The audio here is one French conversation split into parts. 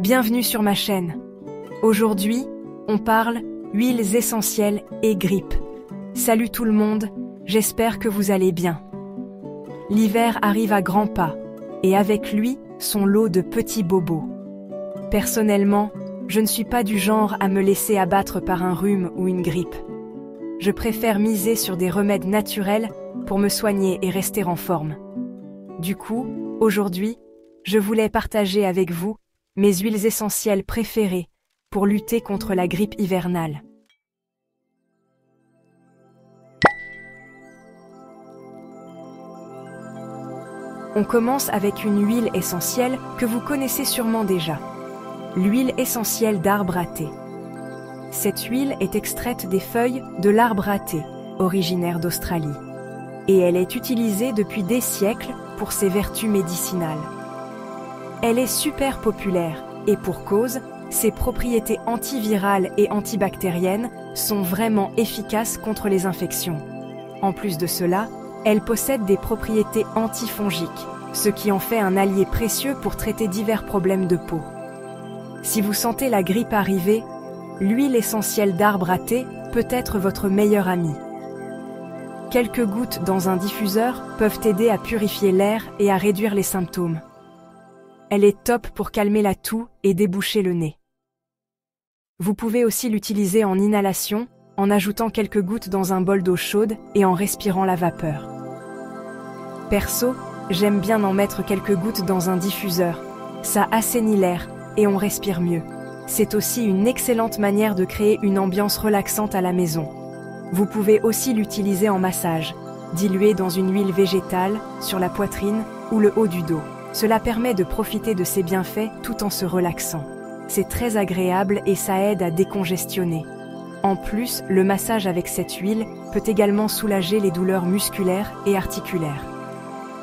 Bienvenue sur ma chaîne. Aujourd'hui, on parle huiles essentielles et grippe. Salut tout le monde, j'espère que vous allez bien. L'hiver arrive à grands pas, et avec lui, son lot de petits bobos. Personnellement, je ne suis pas du genre à me laisser abattre par un rhume ou une grippe. Je préfère miser sur des remèdes naturels pour me soigner et rester en forme. Du coup, aujourd'hui, je voulais partager avec vous mes huiles essentielles préférées pour lutter contre la grippe hivernale. On commence avec une huile essentielle que vous connaissez sûrement déjà, l'huile essentielle d'arbre à thé. Cette huile est extraite des feuilles de l'arbre à thé, originaire d'Australie, et elle est utilisée depuis des siècles pour ses vertus médicinales. Elle est super populaire et pour cause, ses propriétés antivirales et antibactériennes sont vraiment efficaces contre les infections. En plus de cela, elle possède des propriétés antifongiques, ce qui en fait un allié précieux pour traiter divers problèmes de peau. Si vous sentez la grippe arriver, l'huile essentielle d'arbre à thé peut être votre meilleur ami. Quelques gouttes dans un diffuseur peuvent aider à purifier l'air et à réduire les symptômes. Elle est top pour calmer la toux et déboucher le nez. Vous pouvez aussi l'utiliser en inhalation, en ajoutant quelques gouttes dans un bol d'eau chaude et en respirant la vapeur. Perso, j'aime bien en mettre quelques gouttes dans un diffuseur. Ça assainit l'air et on respire mieux. C'est aussi une excellente manière de créer une ambiance relaxante à la maison. Vous pouvez aussi l'utiliser en massage, dilué dans une huile végétale, sur la poitrine ou le haut du dos. Cela permet de profiter de ses bienfaits tout en se relaxant. C'est très agréable et ça aide à décongestionner. En plus, le massage avec cette huile peut également soulager les douleurs musculaires et articulaires.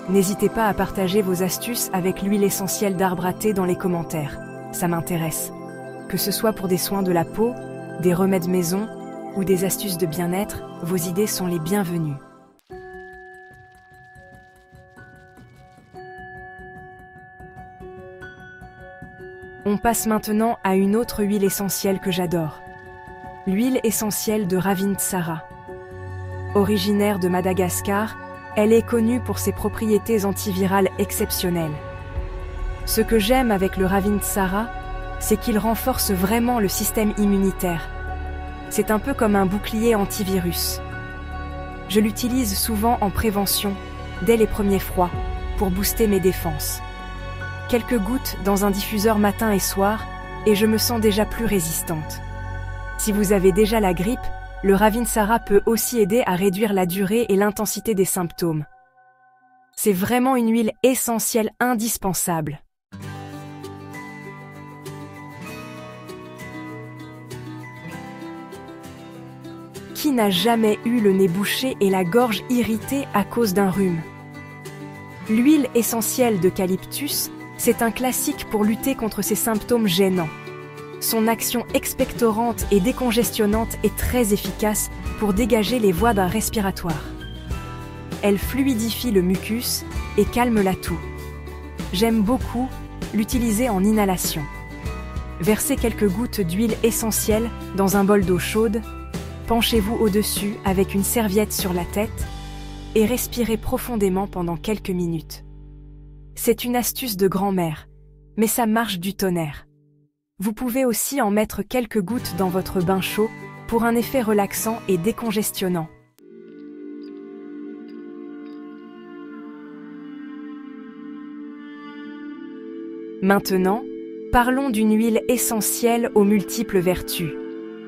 N'hésitez pas à partager vos astuces avec l'huile essentielle d'arbre à thé dans les commentaires. Ça m'intéresse. Que ce soit pour des soins de la peau, des remèdes maison ou des astuces de bien-être, vos idées sont les bienvenues. On passe maintenant à une autre huile essentielle que j'adore. L'huile essentielle de Ravintsara. Originaire de Madagascar, elle est connue pour ses propriétés antivirales exceptionnelles. Ce que j'aime avec le Ravintsara, c'est qu'il renforce vraiment le système immunitaire. C'est un peu comme un bouclier antivirus. Je l'utilise souvent en prévention, dès les premiers froids, pour booster mes défenses. Quelques gouttes dans un diffuseur matin et soir, et je me sens déjà plus résistante. Si vous avez déjà la grippe, le Ravintsara peut aussi aider à réduire la durée et l'intensité des symptômes. C'est vraiment une huile essentielle indispensable. Qui n'a jamais eu le nez bouché et la gorge irritée à cause d'un rhume? L'huile essentielle d'eucalyptus, c'est un classique pour lutter contre ces symptômes gênants. Son action expectorante et décongestionnante est très efficace pour dégager les voies d'un respiratoire. Elle fluidifie le mucus et calme la toux. J'aime beaucoup l'utiliser en inhalation. Versez quelques gouttes d'huile essentielle dans un bol d'eau chaude, penchez-vous au-dessus avec une serviette sur la tête et respirez profondément pendant quelques minutes. C'est une astuce de grand-mère, mais ça marche du tonnerre. Vous pouvez aussi en mettre quelques gouttes dans votre bain chaud pour un effet relaxant et décongestionnant. Maintenant, parlons d'une huile essentielle aux multiples vertus.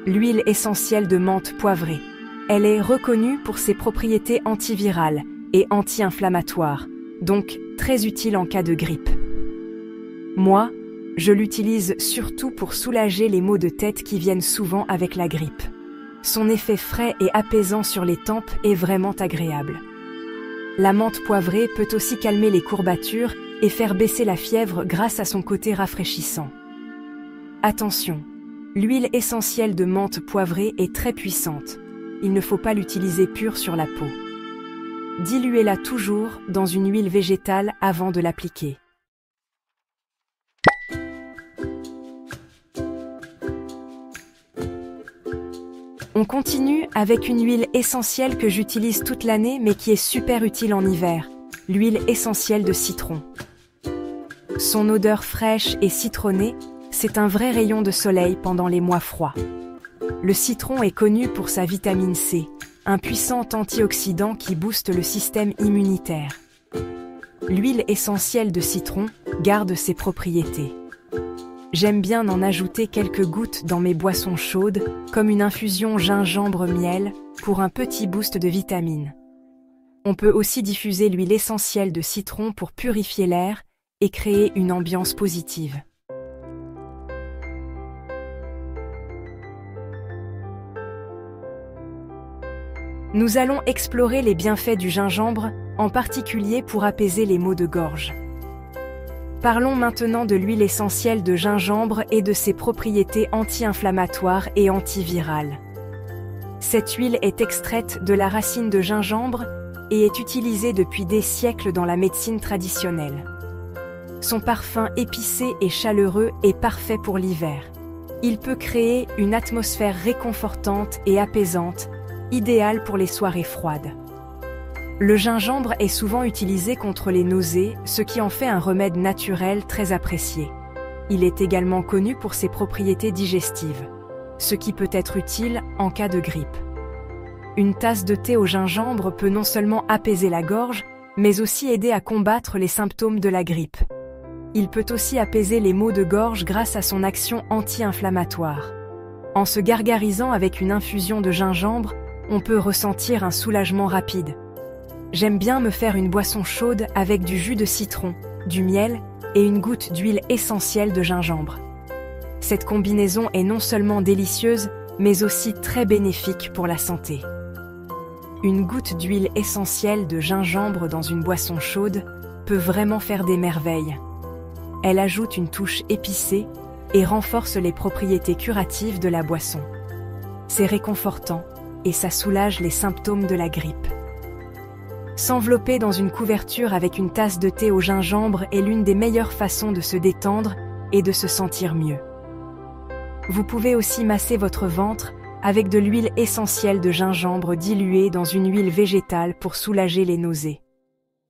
L'huile essentielle de menthe poivrée. Elle est reconnue pour ses propriétés antivirales et anti-inflammatoires, donc très utile en cas de grippe. Moi, je l'utilise surtout pour soulager les maux de tête qui viennent souvent avec la grippe. Son effet frais et apaisant sur les tempes est vraiment agréable. La menthe poivrée peut aussi calmer les courbatures et faire baisser la fièvre grâce à son côté rafraîchissant. Attention, l'huile essentielle de menthe poivrée est très puissante. Il ne faut pas l'utiliser pure sur la peau. Diluez-la toujours dans une huile végétale avant de l'appliquer. On continue avec une huile essentielle que j'utilise toute l'année mais qui est super utile en hiver, l'huile essentielle de citron. Son odeur fraîche et citronnée, c'est un vrai rayon de soleil pendant les mois froids. Le citron est connu pour sa vitamine C, un puissant antioxydant qui booste le système immunitaire. L'huile essentielle de citron garde ses propriétés. J'aime bien en ajouter quelques gouttes dans mes boissons chaudes, comme une infusion gingembre-miel, pour un petit boost de vitamines. On peut aussi diffuser l'huile essentielle de citron pour purifier l'air et créer une ambiance positive. Nous allons explorer les bienfaits du gingembre, en particulier pour apaiser les maux de gorge. Parlons maintenant de l'huile essentielle de gingembre et de ses propriétés anti-inflammatoires et antivirales. Cette huile est extraite de la racine de gingembre et est utilisée depuis des siècles dans la médecine traditionnelle. Son parfum épicé et chaleureux est parfait pour l'hiver. Il peut créer une atmosphère réconfortante et apaisante, idéale pour les soirées froides. Le gingembre est souvent utilisé contre les nausées, ce qui en fait un remède naturel très apprécié. Il est également connu pour ses propriétés digestives, ce qui peut être utile en cas de grippe. Une tasse de thé au gingembre peut non seulement apaiser la gorge, mais aussi aider à combattre les symptômes de la grippe. Il peut aussi apaiser les maux de gorge grâce à son action anti-inflammatoire. En se gargarisant avec une infusion de gingembre, on peut ressentir un soulagement rapide. J'aime bien me faire une boisson chaude avec du jus de citron, du miel et une goutte d'huile essentielle de gingembre. Cette combinaison est non seulement délicieuse, mais aussi très bénéfique pour la santé. Une goutte d'huile essentielle de gingembre dans une boisson chaude peut vraiment faire des merveilles. Elle ajoute une touche épicée et renforce les propriétés curatives de la boisson. C'est réconfortant et ça soulage les symptômes de la grippe. S'envelopper dans une couverture avec une tasse de thé au gingembre est l'une des meilleures façons de se détendre et de se sentir mieux. Vous pouvez aussi masser votre ventre avec de l'huile essentielle de gingembre diluée dans une huile végétale pour soulager les nausées.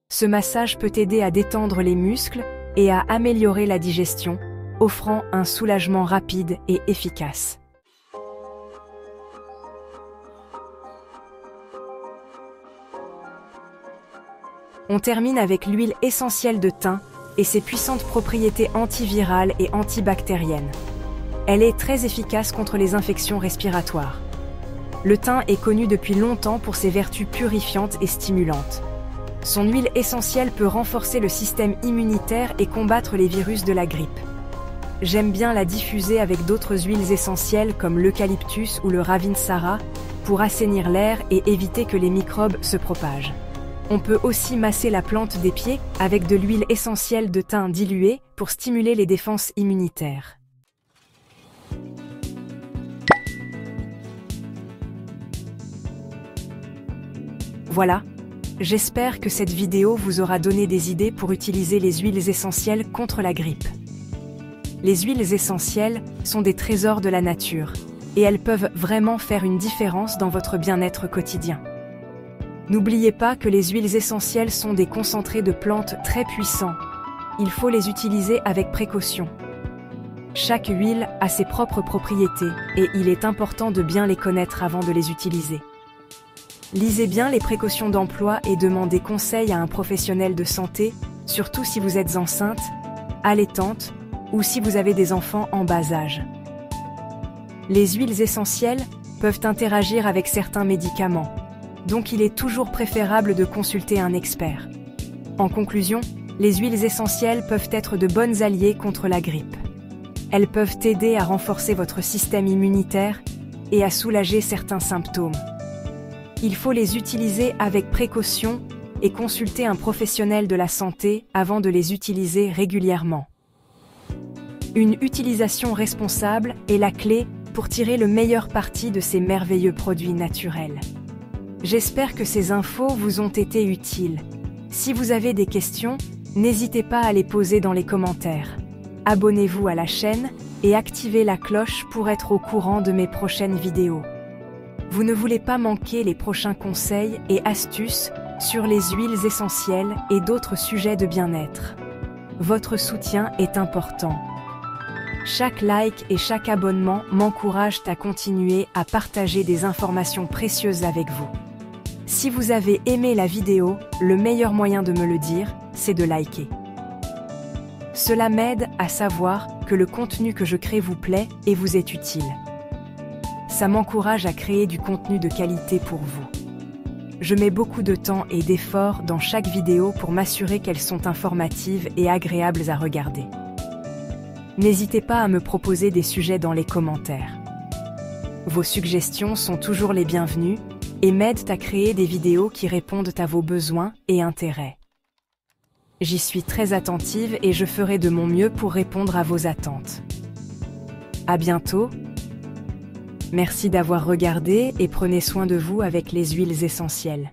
Ce massage peut aider à détendre les muscles et à améliorer la digestion, offrant un soulagement rapide et efficace. On termine avec l'huile essentielle de thym et ses puissantes propriétés antivirales et antibactériennes. Elle est très efficace contre les infections respiratoires. Le thym est connu depuis longtemps pour ses vertus purifiantes et stimulantes. Son huile essentielle peut renforcer le système immunitaire et combattre les virus de la grippe. J'aime bien la diffuser avec d'autres huiles essentielles comme l'eucalyptus ou le ravinsara pour assainir l'air et éviter que les microbes se propagent. On peut aussi masser la plante des pieds avec de l'huile essentielle de thym diluée pour stimuler les défenses immunitaires. Voilà, j'espère que cette vidéo vous aura donné des idées pour utiliser les huiles essentielles contre la grippe. Les huiles essentielles sont des trésors de la nature et elles peuvent vraiment faire une différence dans votre bien-être quotidien. N'oubliez pas que les huiles essentielles sont des concentrés de plantes très puissants. Il faut les utiliser avec précaution. Chaque huile a ses propres propriétés et il est important de bien les connaître avant de les utiliser. Lisez bien les précautions d'emploi et demandez conseil à un professionnel de santé, surtout si vous êtes enceinte, allaitante ou si vous avez des enfants en bas âge. Les huiles essentielles peuvent interagir avec certains médicaments. Donc il est toujours préférable de consulter un expert. En conclusion, les huiles essentielles peuvent être de bonnes alliées contre la grippe. Elles peuvent aider à renforcer votre système immunitaire et à soulager certains symptômes. Il faut les utiliser avec précaution et consulter un professionnel de la santé avant de les utiliser régulièrement. Une utilisation responsable est la clé pour tirer le meilleur parti de ces merveilleux produits naturels. J'espère que ces infos vous ont été utiles. Si vous avez des questions, n'hésitez pas à les poser dans les commentaires. Abonnez-vous à la chaîne et activez la cloche pour être au courant de mes prochaines vidéos. Vous ne voulez pas manquer les prochains conseils et astuces sur les huiles essentielles et d'autres sujets de bien-être. Votre soutien est important. Chaque like et chaque abonnement m'encouragent à continuer à partager des informations précieuses avec vous. Si vous avez aimé la vidéo, le meilleur moyen de me le dire, c'est de liker. Cela m'aide à savoir que le contenu que je crée vous plaît et vous est utile. Ça m'encourage à créer du contenu de qualité pour vous. Je mets beaucoup de temps et d'efforts dans chaque vidéo pour m'assurer qu'elles sont informatives et agréables à regarder. N'hésitez pas à me proposer des sujets dans les commentaires. Vos suggestions sont toujours les bienvenues et m'aident à créer des vidéos qui répondent à vos besoins et intérêts. J'y suis très attentive et je ferai de mon mieux pour répondre à vos attentes. À bientôt. Merci d'avoir regardé et prenez soin de vous avec les huiles essentielles.